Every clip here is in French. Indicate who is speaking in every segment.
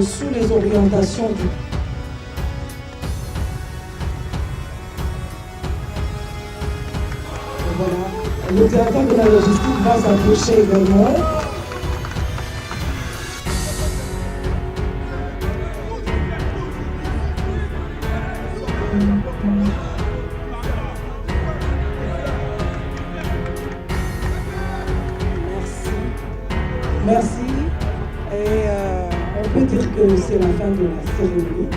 Speaker 1: sous les orientations du... Voilà. Le directeur de la logistique va s'approcher également. Merci. Et on peut dire que c'est la fin de la cérémonie.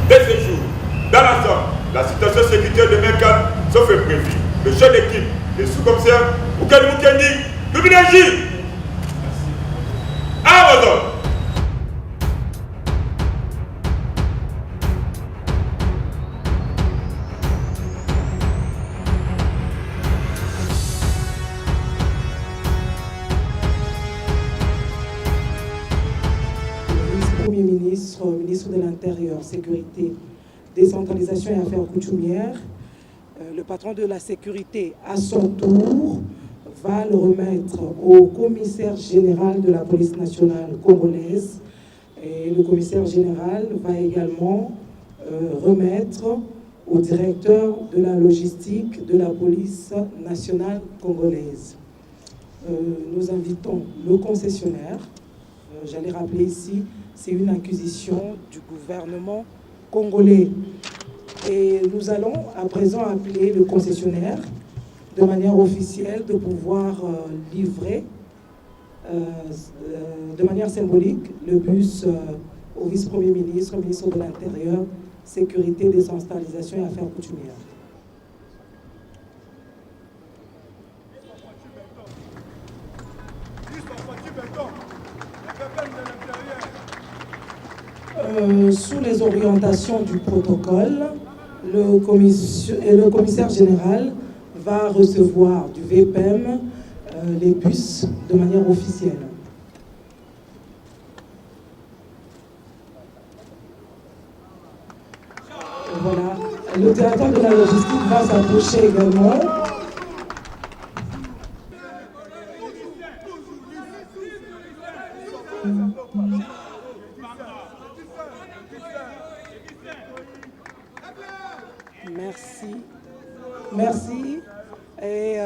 Speaker 2: Dès ce jour, dans l'ensemble, la situation sécuritaire de Mercal se fait prévu. Le chef d'équipe, les sous-commissaires, Oukali Moukendi, Luminégie. À vos ordres.
Speaker 1: Premier ministre, ministre de l'Intérieur, Sécurité, Décentralisation et Affaires coutumières, le patron de la sécurité, à son tour, va le remettre au commissaire général de la police nationale congolaise. Et le commissaire général va également remettre au directeur de la logistique de la police nationale congolaise. Nous invitons le concessionnaire. J'allais rappeler ici, c'est une acquisition du gouvernement congolais. Et nous allons à présent appeler le concessionnaire de manière officielle de pouvoir livrer de manière symbolique le bus au vice-premier ministre, ministre de l'Intérieur, Sécurité, Décentralisation et Affaires coutumières. Sous les orientations du protocole, le commissaire général va recevoir du VPM les bus de manière officielle. Voilà. Le directeur de la logistique va s'approcher également. Merci. Merci. Et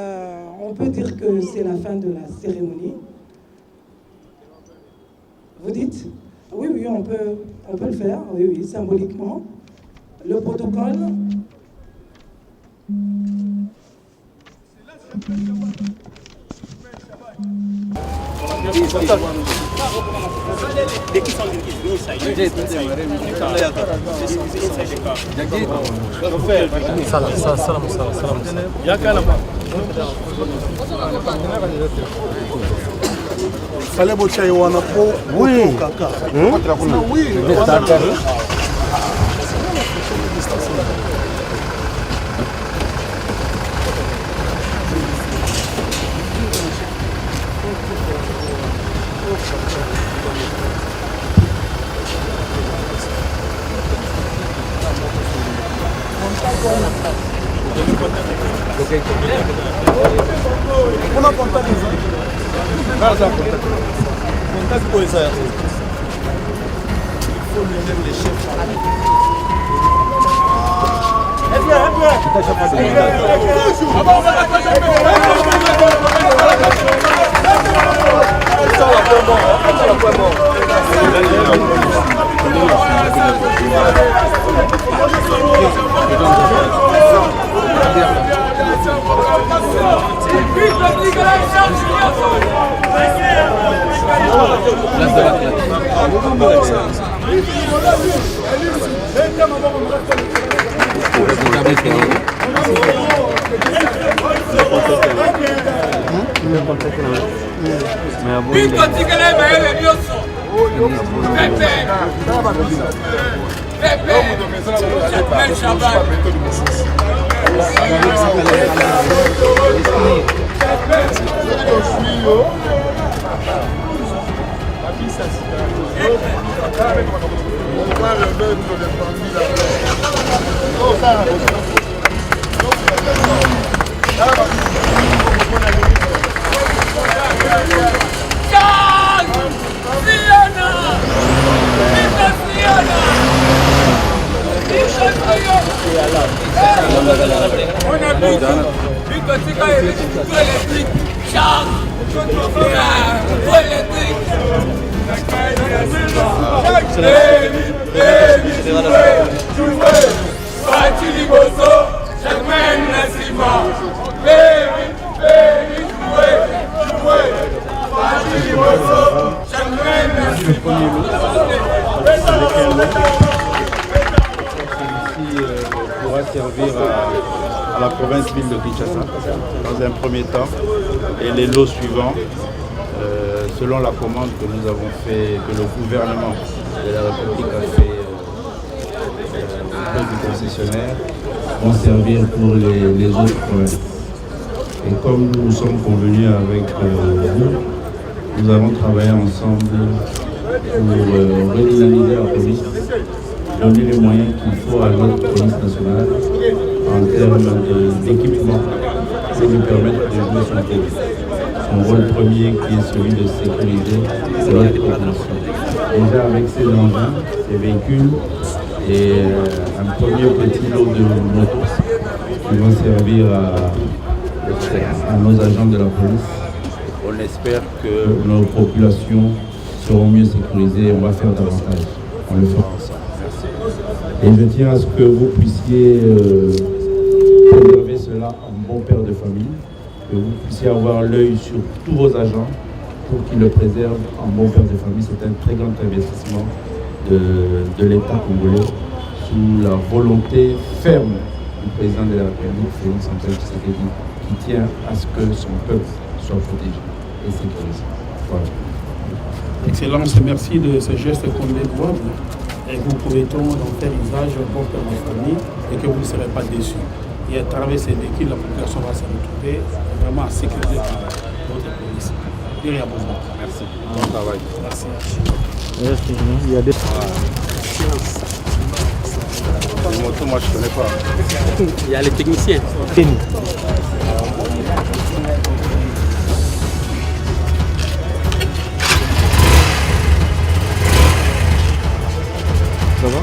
Speaker 1: on peut dire que c'est la fin de la cérémonie. Vous dites? Oui, oui, on peut le faire, oui, oui, symboliquement. Le protocole.
Speaker 3: Fallait botter wana po kaka. Oui. On a contact pour ça. Il faut lui donner les chefs. Pourra servir à la province-ville de Kinshasa dans un premier temps, et les lots suivants, selon la commande que nous avons fait, que le gouvernement de la République a fait auprès du concessionnaire, vont servir pour les autres provinces. Et comme nous sommes convenus avec vous, nous allons travailler ensemble pour redynamiser la police, donner les moyens qu'il faut à notre police nationale en termes d'équipement pour lui permettre de jouer son rôle. Son rôle premier qui est celui de sécuriser notre population. Déjà avec ces engins, ces véhicules et un premier petit lot de motos qui vont servir à nos agents de la police. On espère que nos populations seront mieux sécurisées et on va faire davantage. On le fera ensemble. Et je tiens à ce que vous puissiez préserver cela en bon père de famille, que vous puissiez avoir l'œil sur tous vos agents pour qu'ils le préservent en bon père de famille. C'est un très grand investissement de l'État congolais sous la volonté ferme du président de la République, Félix Antoine Tshisekedi, qui tient à ce que son peuple soit protégé et sécurisé. Voilà.
Speaker 4: Excellence, merci de ce geste qu'on est louable. Et vous pouvez donc faire usage pour faire la famille et que vous ne serez pas déçus. Et à travers ces véhicules, la population va se retrouver vraiment à sécuriser votre police. Il y a besoin.
Speaker 2: Merci. Bon travail.
Speaker 4: Merci.
Speaker 5: Il y a des...
Speaker 2: Les motos, moi je ne connais pas.
Speaker 5: Il y a les techniciens. Ça va?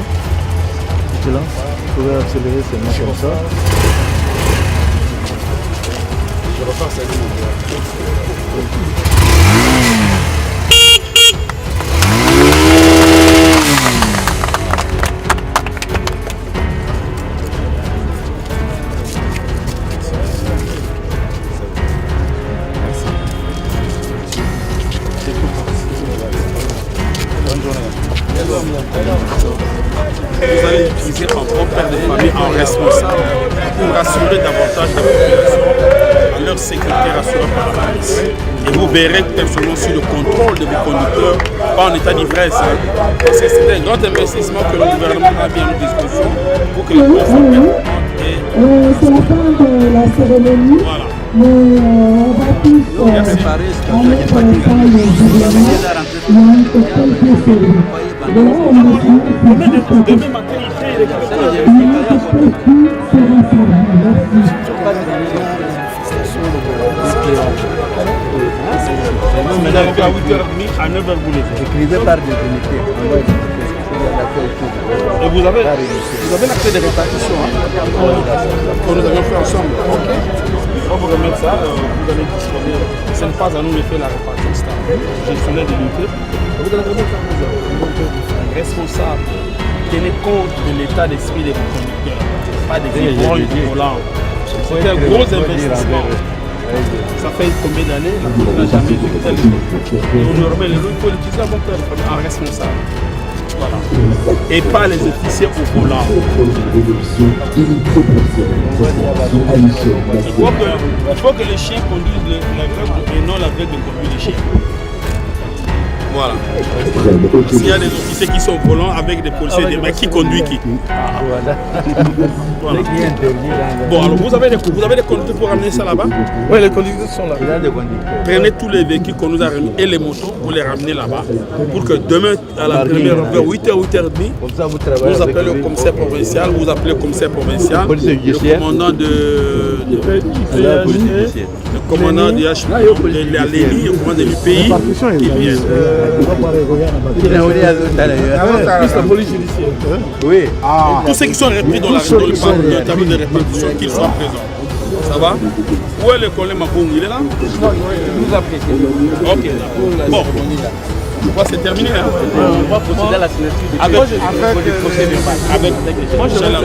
Speaker 5: Tu lances? Vous pouvez accélérer seulement comme ça.
Speaker 2: Je repars ça.
Speaker 4: Vous allez utiliser en bon père de famille, en responsable, pour assurer davantage la population, à leur sécurité rassurée par la police. Et vous verrez personnellement sur le contrôle de vos conducteurs, pas en état d'ivresse. Parce que c'est un grand investissement que le gouvernement a mis à notre disposition pour que la police soit performante.
Speaker 1: C'est la fin de la cérémonie.
Speaker 4: Voilà.
Speaker 1: Mais on va tous en mettre ensemble
Speaker 4: Demain matin, il fait les à 8h30, à 9h vous les faites.
Speaker 5: Écrivez par des unités.
Speaker 4: Et vous avez l'acte de répartition que nous avions fait ensemble. Ok. On va vous remettre ça, vous allez disponible. Ce n'est pas à nous de faire la répartition, c'est un gestionnaire de l'unité. Vous allez remettre ça à nous. Responsable, tenez compte de l'état d'esprit des conducteurs, pas des ivrognes du volant. C'est un gros investissement. Ça fait combien d'années? On n'a jamais vu que ça. Et aujourd'hui, il faut l'utiliser en responsable. Voilà. Et pas les officiers au volant. Il faut que les chiens conduisent l'aveugle et non l'aveugle conduit les chiens. Voilà. S'il y a des officiers qui sont au volant avec des policiers, des mecs qui conduisent qui? Voilà. Bon, alors vous avez des conducteurs pour ramener ça là-bas?
Speaker 5: Oui, les conducteurs sont là.
Speaker 4: Prenez tous les véhicules qu'on nous a remis et les motos, vous les ramenez là-bas pour que demain, à la première heure, vers 8h, 8h30, vous appelez le commissaire provincial, vous appelez le commissaire provincial, le commandant le commandant du HP, la LENI, le commandant du pays qui vient.
Speaker 5: Oui.
Speaker 4: Tous ceux qui sont repris dans le tableau de répartition, qu'ils soient présents. Ça va? Où est le collègue Mabong? Il est là?
Speaker 5: Non, il nous a prêté.
Speaker 4: Ok. Bon. C'est terminé. Hein?
Speaker 5: On va procéder à la signature avec le procès verbal.
Speaker 4: Avec moi, je vais la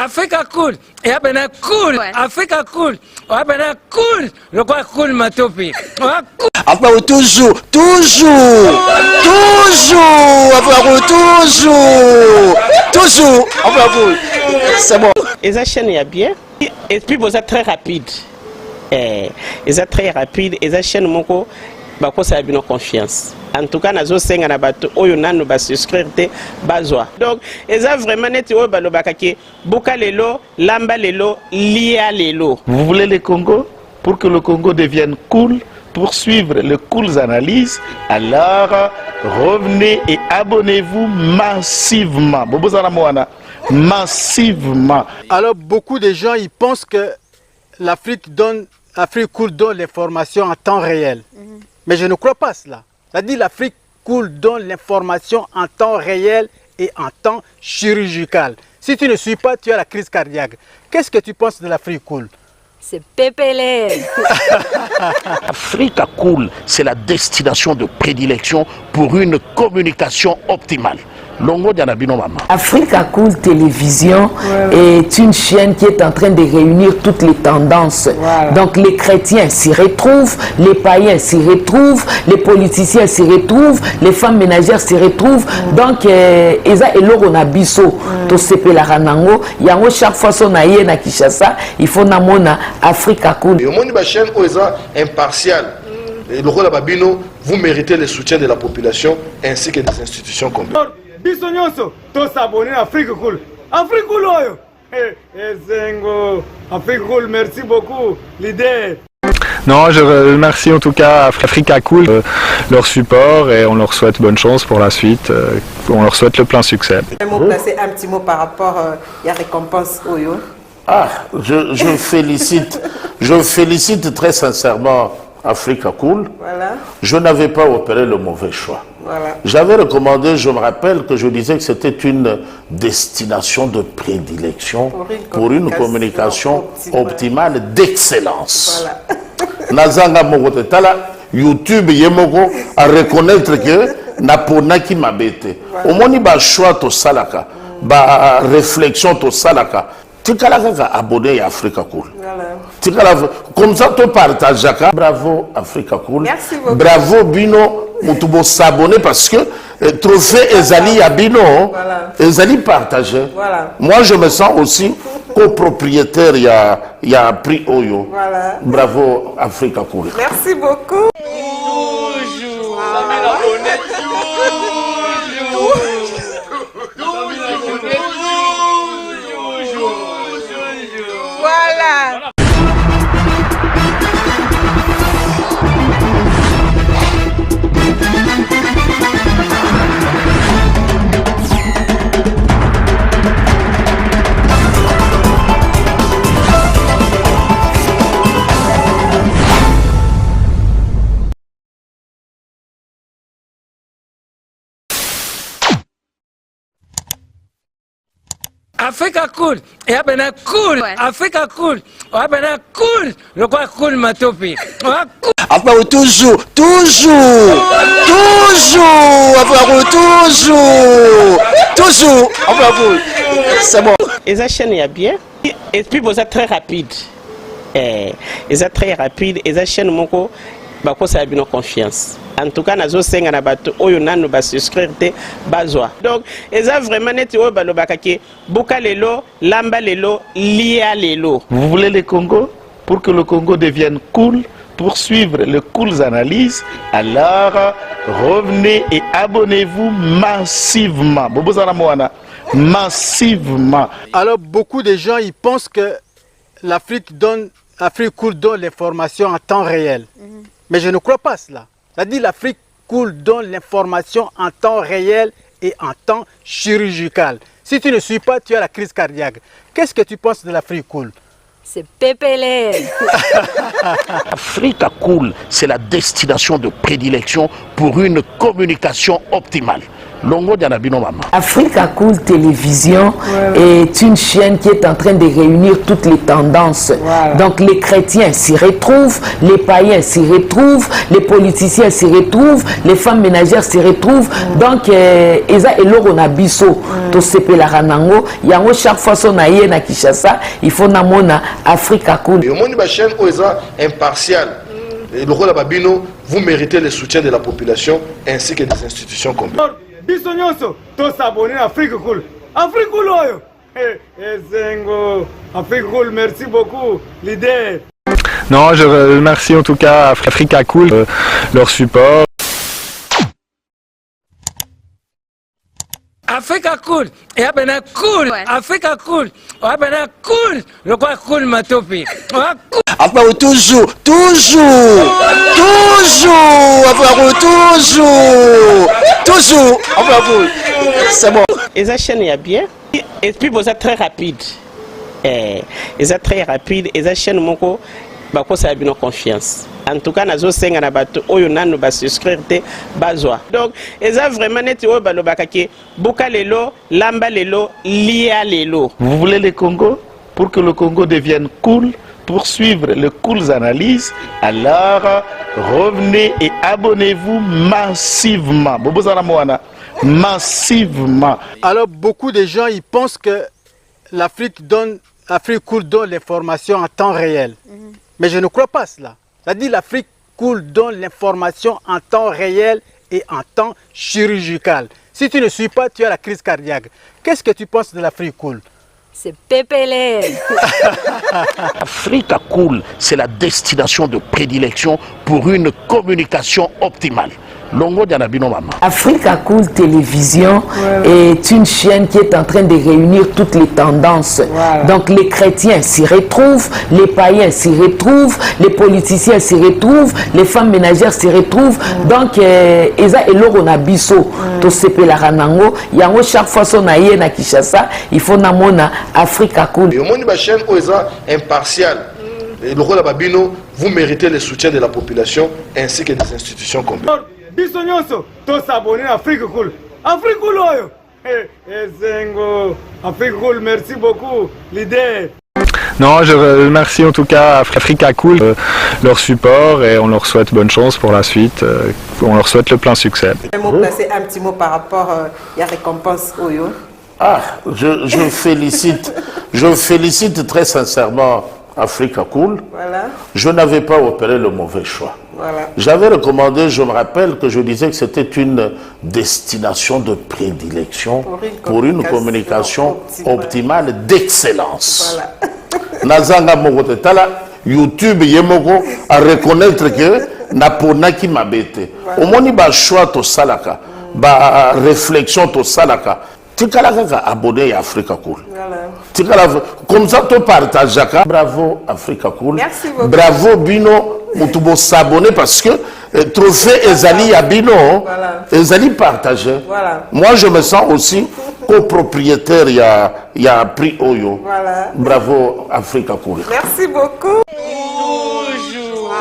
Speaker 6: Africa cool. Et abena cool. Africa cool. Abena cool. Le quoi cool matopi.
Speaker 7: Après toujours. Après c'est bon.
Speaker 8: Et ça chaîne est bien. Et puis vous êtes très rapide. Et ça très rapide. Et ça chaîne mon co. Bah quoi ça a bien confiance. En tout cas, nazo senga na bato oyo nanu ba souscrire te bazwa. Donc, eza vraiment neti oyo balobaka ke boka lelo, lamba lelo, lia lelo.
Speaker 5: Vous voulez le Congo? Pour que le Congo devienne cool, pour suivre les cool analyses, alors revenez et abonnez-vous massivement. Bobozana Moana, massivement.
Speaker 9: Alors, beaucoup de gens ils pensent que l'Afrique cool donne l'information en temps réel. Mais je ne crois pas cela. C'est-à-dire l'Afrique cool donne l'information en temps réel et en temps chirurgical. Si tu ne suis pas, tu as la crise cardiaque. Qu'est-ce que tu penses de l'Afrique cool?
Speaker 10: C'est pépélé.
Speaker 7: Africa Cool, c'est la destination de prédilection pour une communication optimale. Longo Dianabino Mama.
Speaker 11: Africa Cool Télévision est une chaîne qui est en train de réunir toutes les tendances. Donc les chrétiens s'y retrouvent, les païens s'y retrouvent, les politiciens s'y retrouvent, les femmes ménagères s'y retrouvent. Donc Eza Eloro Nabiso, to sepe la ranango, yango chaque fois son aïe na Kinshasa, il faut namona Africa Cool.
Speaker 12: Et au monde de la chaîne Oza impartial. Et le rôle de Babino, vous méritez le soutien de la population ainsi que des institutions complètes.
Speaker 13: Bisognoso, tous s'abonner à Afrique Cool. Afrique Cool, Afrique Cool, merci beaucoup, l'idée.
Speaker 5: Non, je remercie en tout cas Africa Cool, leur support et on leur souhaite bonne chance pour la suite. On leur souhaite le plein succès.
Speaker 14: Placer un petit mot par rapport à la récompense Oyo.
Speaker 7: Ah, je félicite très sincèrement Africa Cool.
Speaker 14: Voilà.
Speaker 7: Je n'avais pas opéré le mauvais choix.
Speaker 14: Voilà.
Speaker 7: J'avais recommandé, je me rappelle que je disais que c'était une destination de prédilection pour une communication optimale d'excellence.
Speaker 14: Voilà.
Speaker 7: Nazanga Mogote Tala, YouTube Yemoko à reconnaître que Napona qui m'a bêté. Au moins, il y a choix to salaka, ba réflexion to salaka. Tu as abonné à Africa Cool. Voilà. Comme ça, tu partages. Bravo Africa Cool.
Speaker 14: Merci beaucoup.
Speaker 7: Bravo Bino. Vous s'abonner parce que trophée Ezali à Bino. Voilà. Ezali partagé. Voilà. Moi, je me sens aussi copropriétaire. Il y a prix Oyo.
Speaker 14: Voilà.
Speaker 7: Bravo Africa Cool.
Speaker 14: Merci beaucoup. Voilà.
Speaker 6: Africa cool. Et abena cool. Africa cool. Abena cool. Le quoi cool matopi.
Speaker 7: Après toujours. Après toujours. Après c'est bon.
Speaker 8: Et ça chaîne est bien. Et puis vous êtes très rapide. Et ça très rapide. Et ça chaîne mon co. Bah quoi ça a bien confiance. En tout cas, nazo senga na bato oyo nanu ba souscrire te bazwa. Donc, eza vraiment neti oyo balobaka ke boka lelo, lamba lelo, lia lelo.
Speaker 5: Vous voulez le Congo? Pour que le Congo devienne cool, pour suivre les cool analyses, alors revenez et abonnez-vous massivement. Bobozana Moana, massivement.
Speaker 9: Alors, beaucoup de gens ils pensent que l'Afrique cool donne l'information en temps réel. Mais je ne crois pas cela. C'est-à-dire l'Afrique cool donne l'information en temps réel et en temps chirurgical. Si tu ne suis pas, tu as la crise cardiaque. Qu'est-ce que tu penses de l'Afrique cool?
Speaker 10: C'est pépélé.
Speaker 7: Africa Cool, c'est la destination de prédilection pour une communication optimale. Longo Dianabino Mama.
Speaker 11: Africa Cool Télévision est une chaîne qui est en train de réunir toutes les tendances. Donc les chrétiens s'y retrouvent, les païens s'y retrouvent, les politiciens s'y retrouvent, les femmes ménagères s'y retrouvent. Donc Eza Eloro Nabiso, Tosepe la Ranango, Yango chaque fois son aïe na Kishasa, il faut namona Africa Cool.
Speaker 12: Et au monde de la chaîne Oeza impartial. Et le rôle de Babino, vous méritez le soutien de la population ainsi que des institutions complètes.
Speaker 13: Bisognoso, tous s'abonner à Afrique Cool. Afrique Cool, oyo. Zengo, Afrique Cool, merci beaucoup, leader.
Speaker 15: Non, je remercie en tout cas Africa Cool, leur support.
Speaker 6: Africa Cool, et abena cool, Africa Cool, abena cool, le quoi cool matopi.
Speaker 16: Enfin, toujours, enfin, c'est bon.
Speaker 8: Et ça chaîne est bien, et puis vous êtes très rapide. Et ça très rapide, et ça chaîne moko, bako ça a bien confiance. En tout cas, nazo senga na bato oyo nanu ba souscrire te bazwa. Donc, eza vraiment neti oyo balobaka ke buka lelo, lamba lelo, lia lelo.
Speaker 5: Vous voulez le Congo? Pour que le Congo devienne cool, pour suivre les cool analyses, alors revenez et abonnez-vous massivement. Massivement.
Speaker 9: Alors beaucoup de gens ils pensent que l'Afrique cool donne l'information en temps réel. Mais je ne crois pas cela. C'est-à-dire l'Afrique cool donne l'information en temps réel et en temps chirurgical. Si tu ne suis pas, tu as la crise cardiaque. Qu'est-ce que tu penses de l'Afrique cool?
Speaker 10: C'est Pépélé.
Speaker 7: Africa Cool, c'est la destination de prédilection pour une communication optimale. Longo Dianabino Mama.
Speaker 11: Africa Cool Télévision est une chaîne qui est en train de réunir toutes les tendances. Donc les chrétiens s'y retrouvent, les païens s'y retrouvent, les politiciens s'y retrouvent, les femmes ménagères s'y retrouvent. Donc Eza Eloro Nabiso, Tosepe la Ranango, Yango chaque fois son aïe na Kishasa, il faut namona Africa Cool.
Speaker 12: Et au monde de la chaîne Oeza impartial. Et le rôle de Babino, vous méritez le soutien de la population ainsi que des institutions complètes.
Speaker 13: Bisognoso, tous s'abonner à Afrique Cool. Afrique Cool, oyo. Zengo, Afrique Cool, merci beaucoup, leader.
Speaker 15: Non, je remercie en tout cas Africa Cool, leur support et on leur souhaite bonne chance pour la suite. On leur souhaite le plein succès.
Speaker 14: Placer un petit mot par rapport à la récompense Oyo.
Speaker 7: Ah, je félicite très sincèrement Africa Cool.
Speaker 14: Voilà.
Speaker 7: Je n'avais pas opéré le mauvais choix.
Speaker 14: Voilà.
Speaker 7: J'avais recommandé, je me rappelle que je disais que c'était une destination de prédilection pour une communication optimale d'excellence.
Speaker 14: Voilà.
Speaker 7: Nazanga Mogote Tala, YouTube Yemoko à reconnaître que Napona qui m'a bêté. Au moins, il choix to salaka, ba réflexion to salaka. Tu as abonné à Africa Cool. Voilà. Comme ça, tu partages. Bravo Africa Cool.
Speaker 14: Merci beaucoup.
Speaker 7: Bravo Bino. Tu dois s'abonner parce que trophée Ezali à Bino, Ezali partagé.
Speaker 14: Voilà.
Speaker 7: Moi, je me sens aussi copropriétaire. Il y a prix Oyo.
Speaker 14: Voilà.
Speaker 7: Bravo Africa Cool.
Speaker 14: Merci beaucoup.
Speaker 8: Toujours.